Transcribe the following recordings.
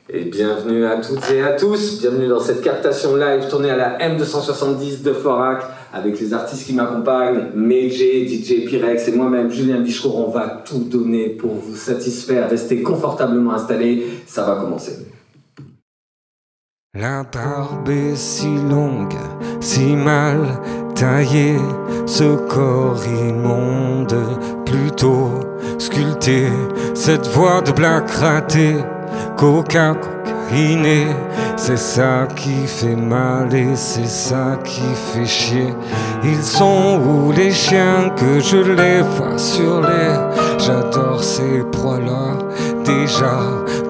Et bienvenue à toutes et à tous, bienvenue dans cette captation live tournée à la M270 de Forac avec les artistes qui m'accompagnent, Meiji, DJ Pyrex et moi-même, Julien Bichreau. On va tout donner pour vous satisfaire, restez confortablement installés, ça va commencer. La barbe est si longue, si mal taillée, ce corps immonde, plutôt sculpté, cette voix de black ratée, cocaïné, c'est ça qui fait mal et c'est ça qui fait chier. Ils sont où les chiens que je les vois sur les... J'adore ces proies-là, déjà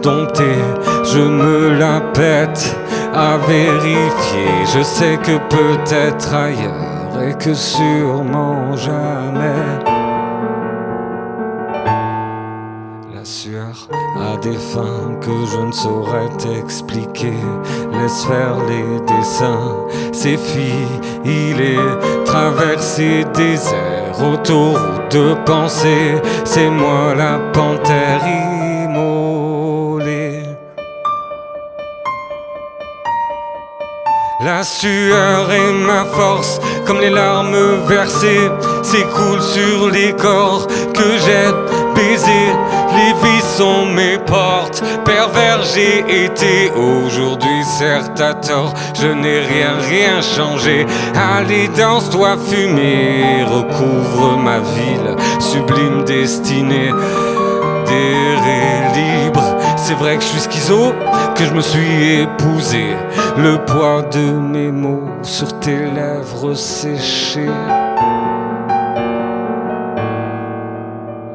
domptés, je me la pète à vérifier. Je sais que peut-être ailleurs et que sûrement jamais. La sueur a des fins que je ne saurais t'expliquer. Laisse faire les dessins, ces filles, il est traversé désert, autoroute de pensée. C'est moi la panthère immolée. La sueur est ma force, comme les larmes versées s'écoulent sur les corps que j'ai baisés. Les vies sont mes portes, pervers j'ai été, aujourd'hui certes à tort, je n'ai rien changé. Allez danse-toi fumer, recouvre ma ville, sublime destinée d'errer libre. C'est vrai que je suis schizo, que je me suis épousé, le poids de mes mots sur tes lèvres séchées.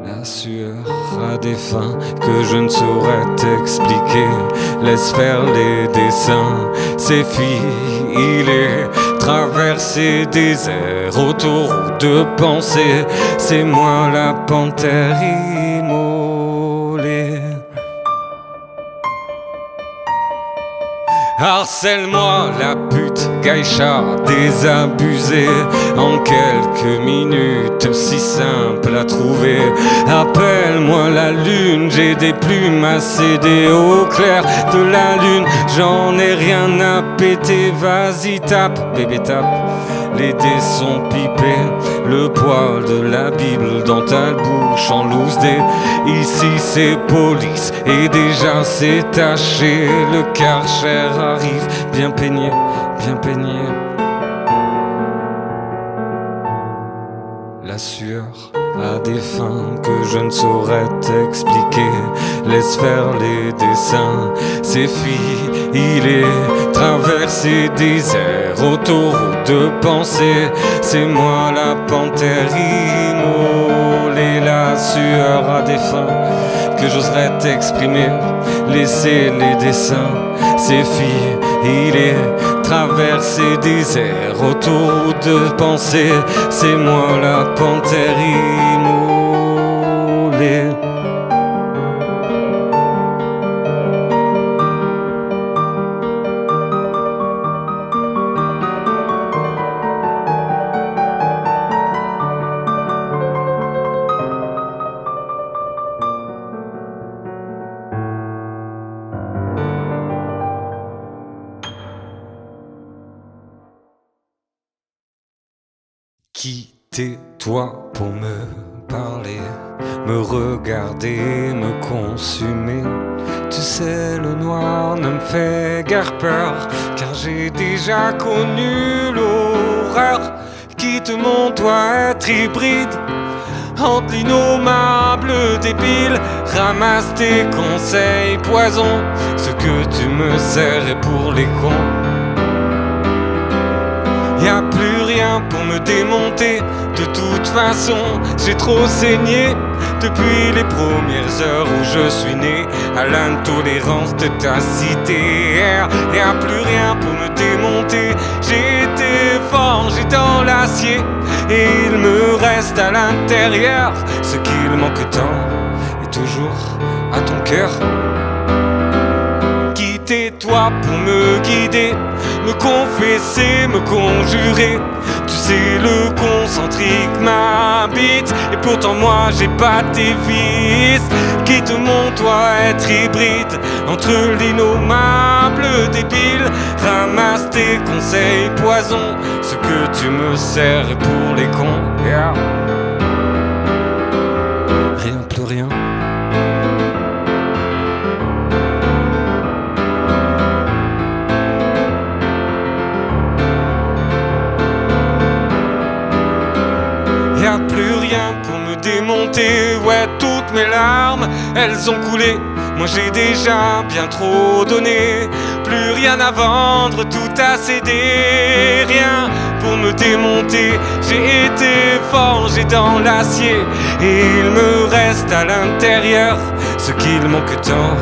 La sueur a des fins que je ne saurais t'expliquer. Laisse faire les dessins, ces filles, il est traversé désert, autoroute de pensée. C'est moi la panthère immolée. Harcèle-moi la pute gaïcha désabusée, en quelques minutes si simple à trouver. Appelle-moi la lune, j'ai des plumes à céder au clair de la lune. J'en ai rien à péter, vas-y tape, bébé tape. Les dés sont pipés, le poil de la Bible dans ta bouche en loose dé. Ici c'est police et déjà c'est taché. Le Karcher arrive, bien peigné, bien peigné. La sueur a des fins que je ne saurais t'expliquer. Laisse faire les dessins, ces filles, il est traversé désert, autoroute de pensée. C'est moi la panthère immolée. La sueur a des fins que j'oserais t'exprimer. Laissez les dessins, ces filles, il est traversé désert, autoroute de pensée. C'est moi la panthère immolée. Qui t'es-toi pour me parler, me regarder, me consumer? Tu sais, le noir ne me fait guère peur, car j'ai déjà connu l'horreur. Quitte mon toit être hybride, entre l'innommable débile. Ramasse tes conseils poison, ce que tu me sers est pour les cons. Y'a plus rien pour me démonter, de toute façon j'ai trop saigné depuis les premières heures où je suis né à l'intolérance de ta cité. Y'a plus rien pour me démonter, j'ai été forgé dans l'acier et il me reste à l'intérieur ce qu'il manque tant et toujours à ton cœur. Tais-toi pour me guider, me confesser, me conjurer. Tu sais, le concentrique m'habite et pourtant moi j'ai pas tes vices. Quitte mon toit être hybride, entre l'innommable débile. Ramasse tes conseils poison, ce que tu me sers est pour les cons. Yeah. Rien, plus rien. Y'a plus rien pour me démonter, ouais, toutes mes larmes, elles ont coulé. Moi j'ai déjà bien trop donné, plus rien à vendre, tout a cédé. Rien pour me démonter, j'ai été forgé dans l'acier. Et il me reste à l'intérieur ce qu'il manque tant,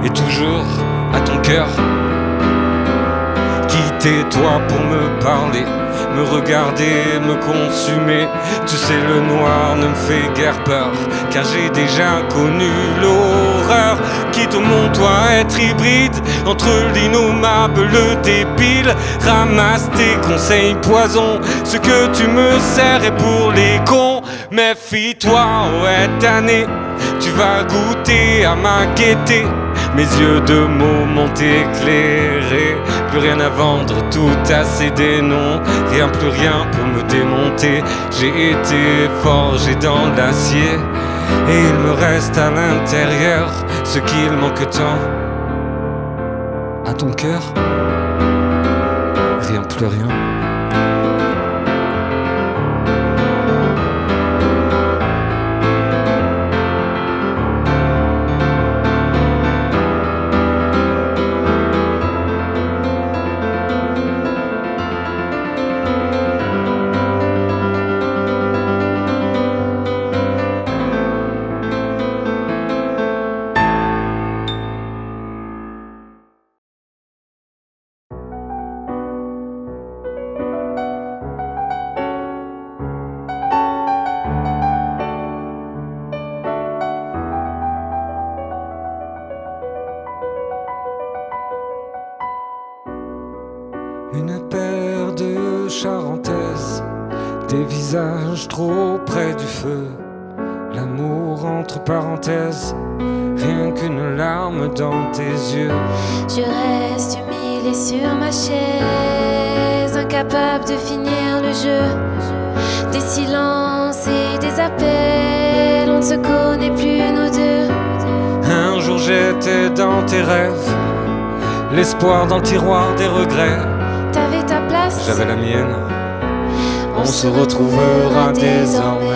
et toujours à ton cœur. Tais-toi pour me parler, me regarder, me consumer. Tu sais, le noir ne me fait guère peur, car j'ai déjà connu l'horreur. Quitte mon toit être hybride entre l'innommable, le débile. Ramasse tes conseils poison, ce que tu me sers est pour les cons. Méfie-toi, ouais, damné, tu vas goûter à ma gaieté. Mes yeux de mots m'ont éclairé. Plus rien à vendre, tout a cédé, non. Rien, plus rien pour me démonter. J'ai été forgé dans l'acier. Et il me reste à l'intérieur ce qu'il manque tant. À ton cœur, rien, plus rien. Une paire de charentaises, des visages trop près du feu. L'amour entre parenthèses, rien qu'une larme dans tes yeux. Je reste humilié sur ma chaise, incapable de finir le jeu. Des silences et des appels, on ne se connaît plus nous deux. Un jour j'étais dans tes rêves, l'espoir dans le tiroir des regrets. T'avais ta place, j'avais la mienne. On se retrouvera désormais.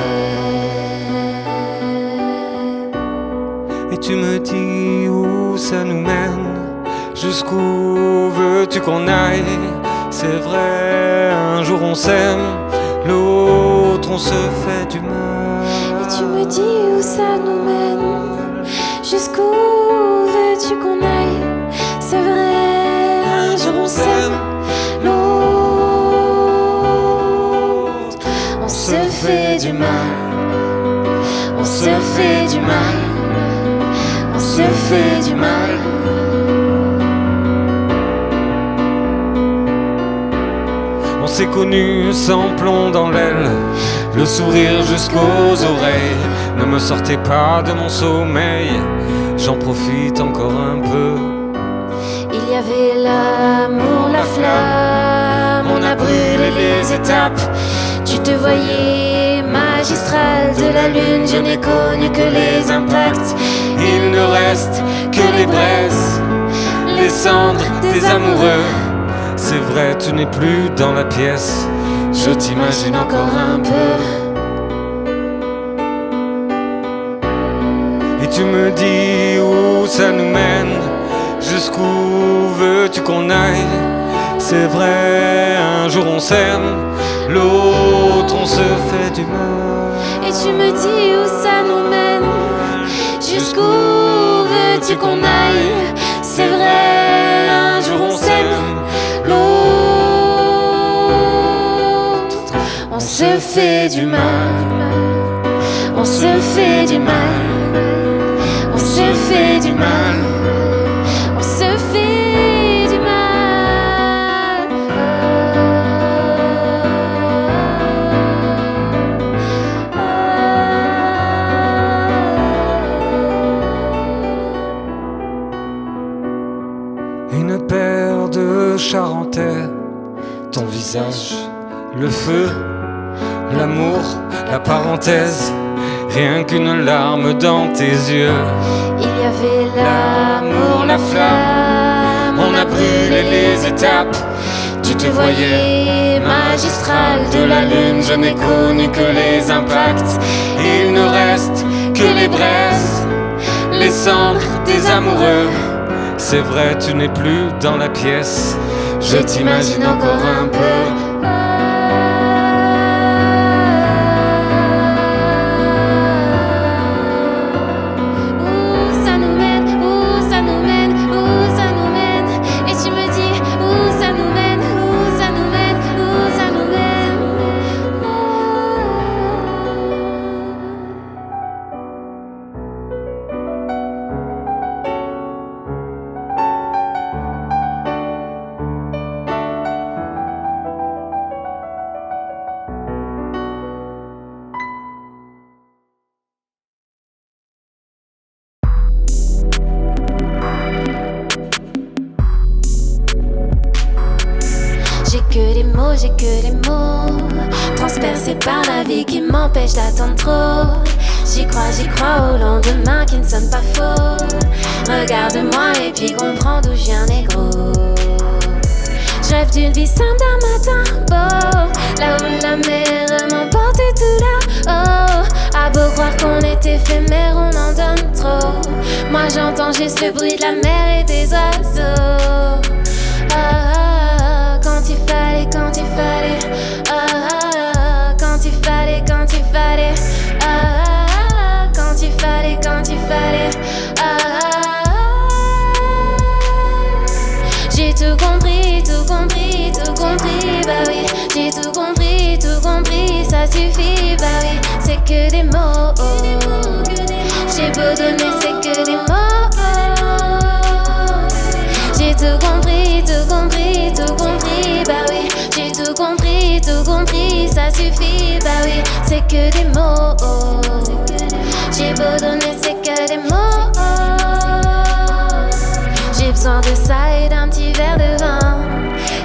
Et tu me dis où ça nous mène, jusqu'où veux-tu qu'on aille? C'est vrai, un jour on s'aime, l'autre on se fait du mal. Et tu me dis où ça nous mène, jusqu'où veux-tu qu'on aille? C'est vrai, un jour on s'aime, l'autre on se fait du mal. On se fait du mal. On se fait du mal. On s'est connus sans plomb dans l'aile, le sourire jusqu'aux oreilles. Ne me sortez pas de mon sommeil, j'en profite encore un peu. Il y avait l'amour, la flamme, on a brûlé les étapes. Tu te voyais magistral de la lune, je n'ai connu que les impacts. Il ne reste que les braises, les cendres des amoureux. C'est vrai, tu n'es plus dans la pièce, je t'imagine encore un peu. Et tu me dis où ça nous mène, jusqu'où veux-tu qu'on aille? C'est vrai, un jour on s'aime, l'autre on se fait du mal. Et tu me dis où ça nous mène, jusqu'où veux-tu qu'on aille? C'est vrai, un jour on s'aime, l'autre on se fait du mal. On se fait du mal. On se fait du mal. On se fait du mal. Le feu, l'amour, la parenthèse, rien qu'une larme dans tes yeux. Il y avait l'amour, la flamme, On a brûlé les étapes. tu te voyais magistral de la lune. Je n'ai connu que les impacts. Il ne reste que les braises, les cendres des amoureux. C'est vrai, tu n'es plus dans la pièce. Je t'imagine encore un peu. Où ça nous mène, où ça nous mène, où ça nous mène. Et tu me dis où ça nous mène, où ça nous mène, où ça nous mène. J'ai que les mots, transpercés par la vie qui m'empêche d'attendre trop. J'y crois au lendemain qui ne sonne pas faux. Regarde-moi et puis comprends d'où je viens, négro. Je rêve d'une vie simple d'un matin beau, là où la mer m'emporte tout là-haut. À beau croire qu'on est éphémère, on en donne trop. Moi j'entends juste le bruit de la mer et des oiseaux. Quand il fallait, quand il fallait, quand il fallait, quand il fallait, quand il fallait, quand il fallait, j'ai tout compris, tout compris, tout compris, bah oui, j'ai tout compris, ça suffit, bah oui, c'est que des mots, j'ai beau donner, c'est que des mots, j'ai tout compris, bah oui, j'ai tout compris, ça suffit, bah oui, c'est que des mots, j'ai beau donner, c'est que des mots, j'ai besoin de ça et d'un petit verre de vin,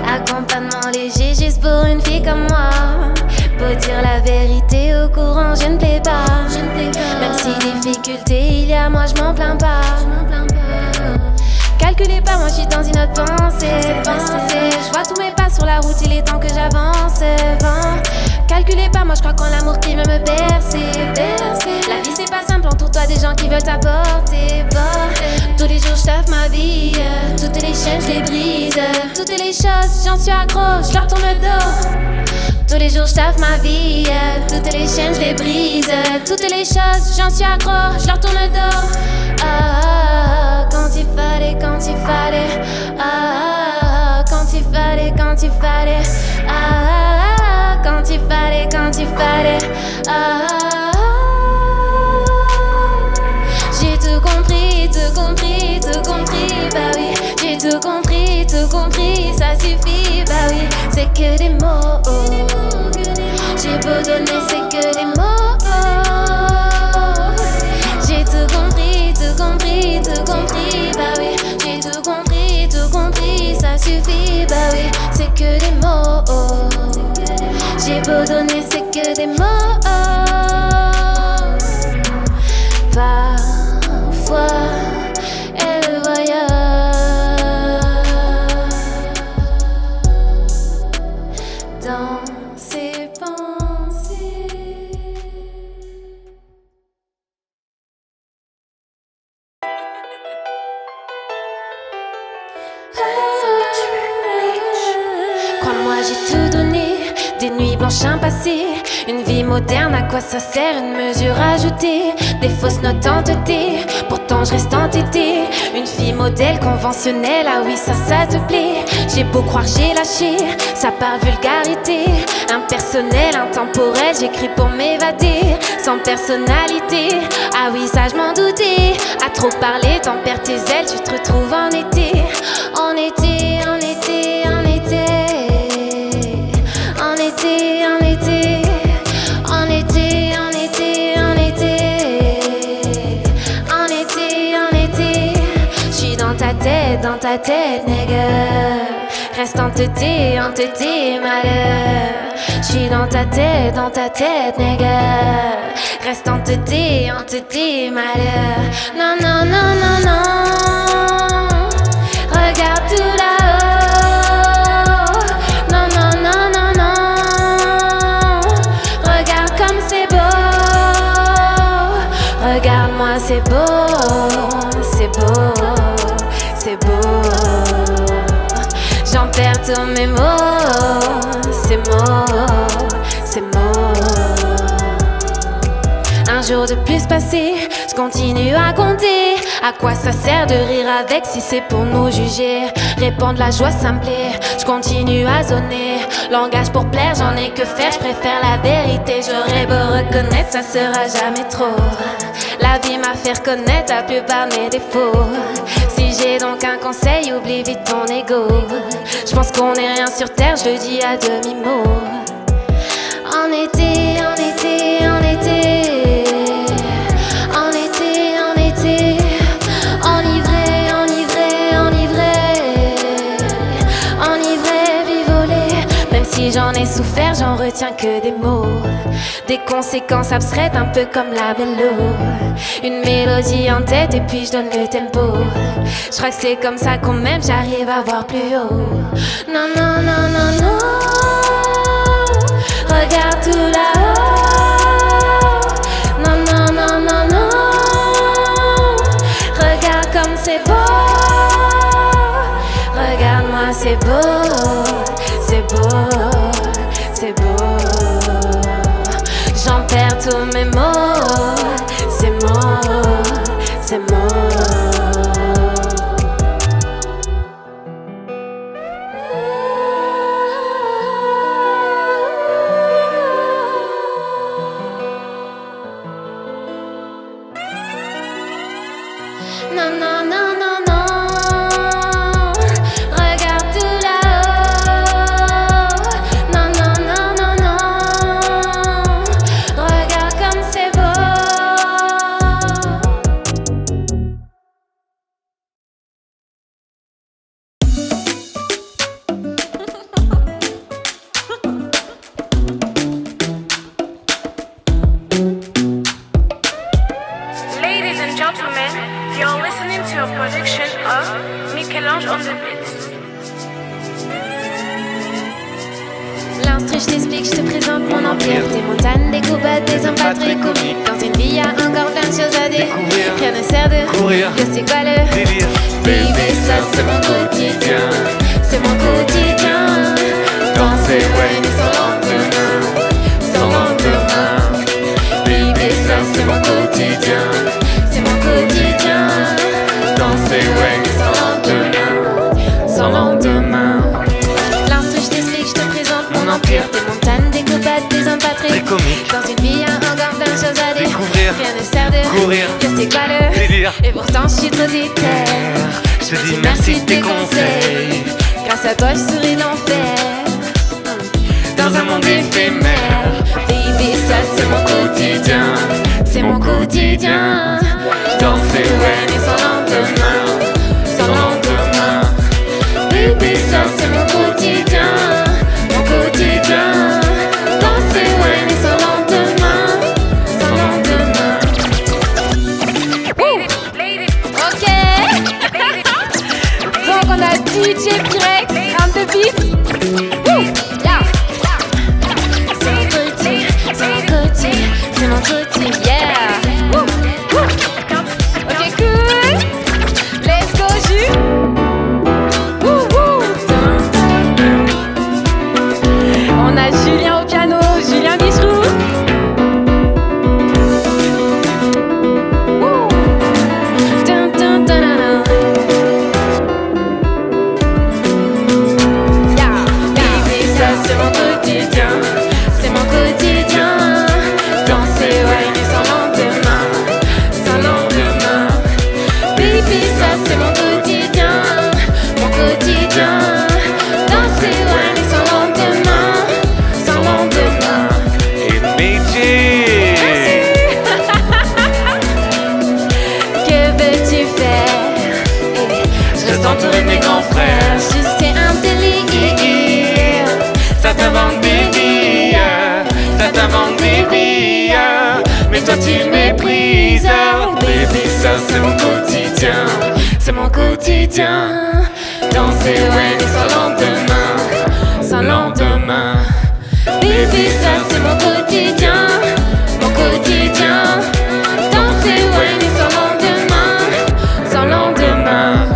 accompagnement léger juste pour une fille comme moi, pour dire la vérité au courant, je ne plais pas, même si difficulté il y a, moi je m'en plains pas. Calculez pas, moi je suis dans une autre pensée. Je vois tous mes pas sur la route, il est temps que j'avance. Calculez pas, moi je crois qu'en l'amour qui veut me bercer. La vie c'est pas simple, entoure-toi des gens qui veulent t'apporter. Tous les jours je taffe ma vie, toutes les chaînes je les brise. Toutes les choses, j'en suis accro, je leur tourne le dos. Tous les jours je taffe ma vie, toutes les chaînes je les brise. Toutes les choses, j'en suis accro, je leur tourne le dos. Quand il fallait, quand il fallait, quand il fallait, quand il fallait, quand il fallait, quand il fallait, j'ai tout compris, bah oui, j'ai tout compris, ça suffit, bah oui, c'est que des mots, j'ai beau donner, c'est que des mots, j'ai tout compris, bah oui, j'ai tout compris, ça suffit, bah oui, c'est que des mots, j'ai beau donner, c'est que des mots, parfois elle voyage dans ses pensées. Crois-moi, j'ai tout donné, des nuits blanches impassées, une vie moderne, à quoi ça sert une mesure ajoutée, des fausses notes entêtées, pourtant je reste entêtée, une fille modèle conventionnelle, ah oui ça te plaît, j'ai beau croire j'ai lâché, ça par vulgarité, impersonnel, intemporel, j'écris pour m'évader, sans personnalité, ah oui ça je m'en doutais, à trop parler t'en perds tes ailes, tu te retrouves en été, en été, en été, en été, en été, en été, en été, en été, en été, en été, en été, j'suis dans ta tête, nigga, reste entêté, malheur, dans ta tête, nigga. Reste entêté, malheur. Non, non, non, non, non. Regarde tout là-haut. Non, non, non, non, non. Regarde comme c'est beau. Regarde-moi, c'est beau. C'est beau, c'est beau. J'en perds tous mes mots. Ces mots, ces mots. Un jour de plus passé, je continue à compter. À quoi ça sert de rire avec si c'est pour nous juger? Répandre la joie, ça me plaît. Je continue à zoner. Langage pour plaire, j'en ai que faire. Je préfère la vérité. J'aurais beau reconnaître, ça sera jamais trop. La vie m'a fait reconnaître la plupart de mes défauts. Si j'ai donc un conseil, oublie vite ton ego. Je pense qu'on est rien sur terre, je le dis à demi-mot. En été, en été, en été. En été, en été. Enivré, enivré, enivré. Enivré, vivolé. Même si j'en ai souffert, j'en retiens que des mots. Des conséquences abstraites, un peu comme la vélo. Une mélodie en tête et puis je donne le tempo. Je crois que c'est comme ça qu'on m'aime, j'arrive à voir plus haut. Non, non, non, non, non. Regarde tout là-haut. Non, non, non, non, non. Regarde comme c'est beau. Regarde-moi, c'est beau. C'est beau, c'est beau. J'en perds tous mes mots. Ces mots, ces mots. Non, non, non, non, non. Regarde tout là-haut. Non, non, non, non, non. Regarde comme c'est beau. Ladies and gentlemen, you're listening to a production of Michel-Ange on the beat. L'instru, je t'explique, je te présente mon empire. Des montagnes, des coupettes, des hommes pas très comiques. Dans une vie, y'a encore plein de choses à découvrir. Rien ne sert de courir, je sais quoi le Délire. Baby, ça c'est mon quotidien. C'est mon quotidien. Danser, ouais, mais sans lendemain. Sans lendemain. Baby, ça c'est mon quotidien. C'est mon quotidien. Danser, ouais, mais sans lendemain. Sans lendemain. L'instru, je t'explique, je te présente mon empire. Des montagnes, des coupettes, des hommes pas très comiques. Dans une vie, y'a encore plein de choses à Découvrir. Rien ne sert de Courir. je sais quoi le Délire. Et pourtant, je suis trop déter. Je te dis merci de tes conseils. Grâce à toi, je souris l'enfer. Dans un monde éphémère. Baby, ça c'est mon quotidien. C'est mon quotidien. Danser, ouais, mais sans lendemain. Sans lendemain. Baby, ça c'est mon quotidien. Mon quotidien. Danser, ouais, mais sans lendemain. Sans lendemain. Ok. Donc on a DJ Pirex on the beat. Yeah. C'est mon côté, c'est mon côté, c'est mon côté, yeah. Ok, cool. Let's go, Jus. On a Julien au piano, Julien Bichroux. Dun, dun, dun, dun, dun. Yeah. Baby, ça c'est mon quotidien. C'est mon quotidien. Danser, ouais, mais sans lendemain. Sans lendemain. Baby, ça c'est mon quotidien. Mon quotidien. Danser, ouais, mais sans lendemain. Sans lendemain. Et Meiji. Que veux-tu faire? Je reste entouré de mes grands frères. Je sais un délire. Ça t'invente des vies. bizarre. Baby, ça c'est mon quotidien. C'est mon quotidien. Danser, ouais, mais sans lendemain. Sans lendemain. Baby, ça c'est mon quotidien. Mon quotidien. Danser, ouais, mais sans lendemain. Sans lendemain.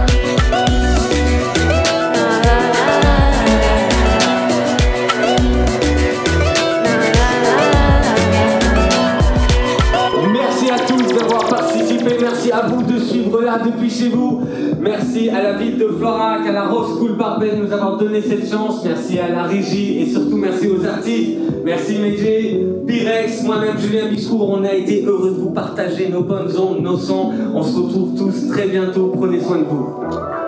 Merci à tous d'avoir participé, merci à vous de suivre là depuis chez vous. Merci à la ville de Florac, à la Rose School Barbet de nous avoir donné cette chance. Merci à la régie et surtout merci aux artistes. Merci Méjé, Pirex, moi-même Julien Bichour. On a été heureux de vous partager nos bonnes ondes, nos sons. On se retrouve tous très bientôt. Prenez soin de vous.